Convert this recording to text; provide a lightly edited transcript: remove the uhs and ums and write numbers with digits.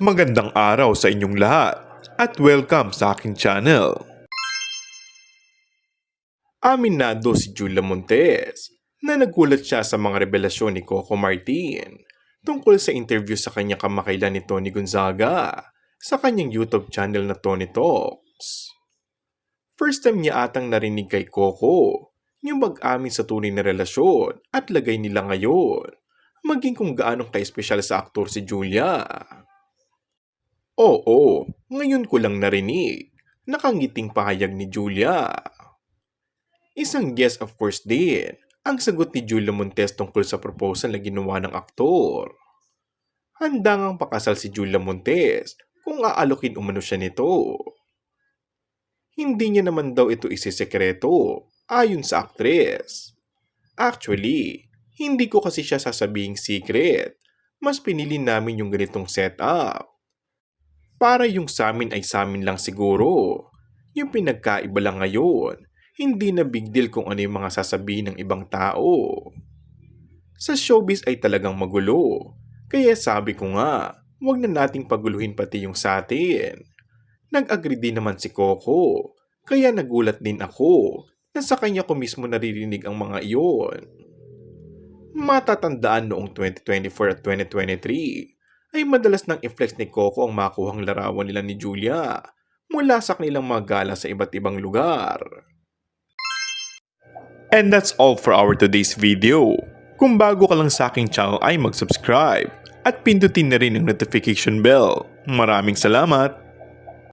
Magandang araw sa inyong lahat at welcome sa aking channel. Aminado si Julia Montes na nagulat siya sa mga revelasyon ni Coco Martin tungkol sa interview sa kanyang kamakailan ni Tony Gonzaga sa kanyang YouTube channel na Tony Talks. First time niya atang narinig kay Coco yung mag-amin sa tunay na relasyon at lagay nila ngayon, maging kung gaano ka-espesyal sa aktor si Julia. Oo, ngayon ko lang narinig. Nakangiting pahayag ni Julia. Isang yes of course din ang sagot ni Julia Montes tungkol sa proposal na ginawa ng aktor. Handa ngang pakasal si Julia Montes kung aalokin umano siya nito. Hindi niya naman daw ito isisekreto ayon sa aktres. Actually, hindi ko kasi siya sasabing secret. Mas pinili namin yung ganitong setup. Para yung samin ay samin lang siguro. Yung pinagkaiba lang ngayon, hindi na big deal kung ano yung mga sasabihin ng ibang tao. Sa showbiz ay talagang magulo. Kaya sabi ko nga, huwag na nating paguluhin pati yung sa atin. Nag-agree din naman si Coco. Kaya nagulat din ako na sa kanya ko mismo naririnig ang mga iyon. Matatandaan noong 2024 at 2023 ay madalas nang i-flex ni Coco ang makuhang larawan nila ni Julia mula sa kanilang mga gala sa iba't ibang lugar. And that's all for our today's video. Kung bago ka lang sa aking channel ay mag-subscribe at pindutin na rin ang notification bell. Maraming salamat!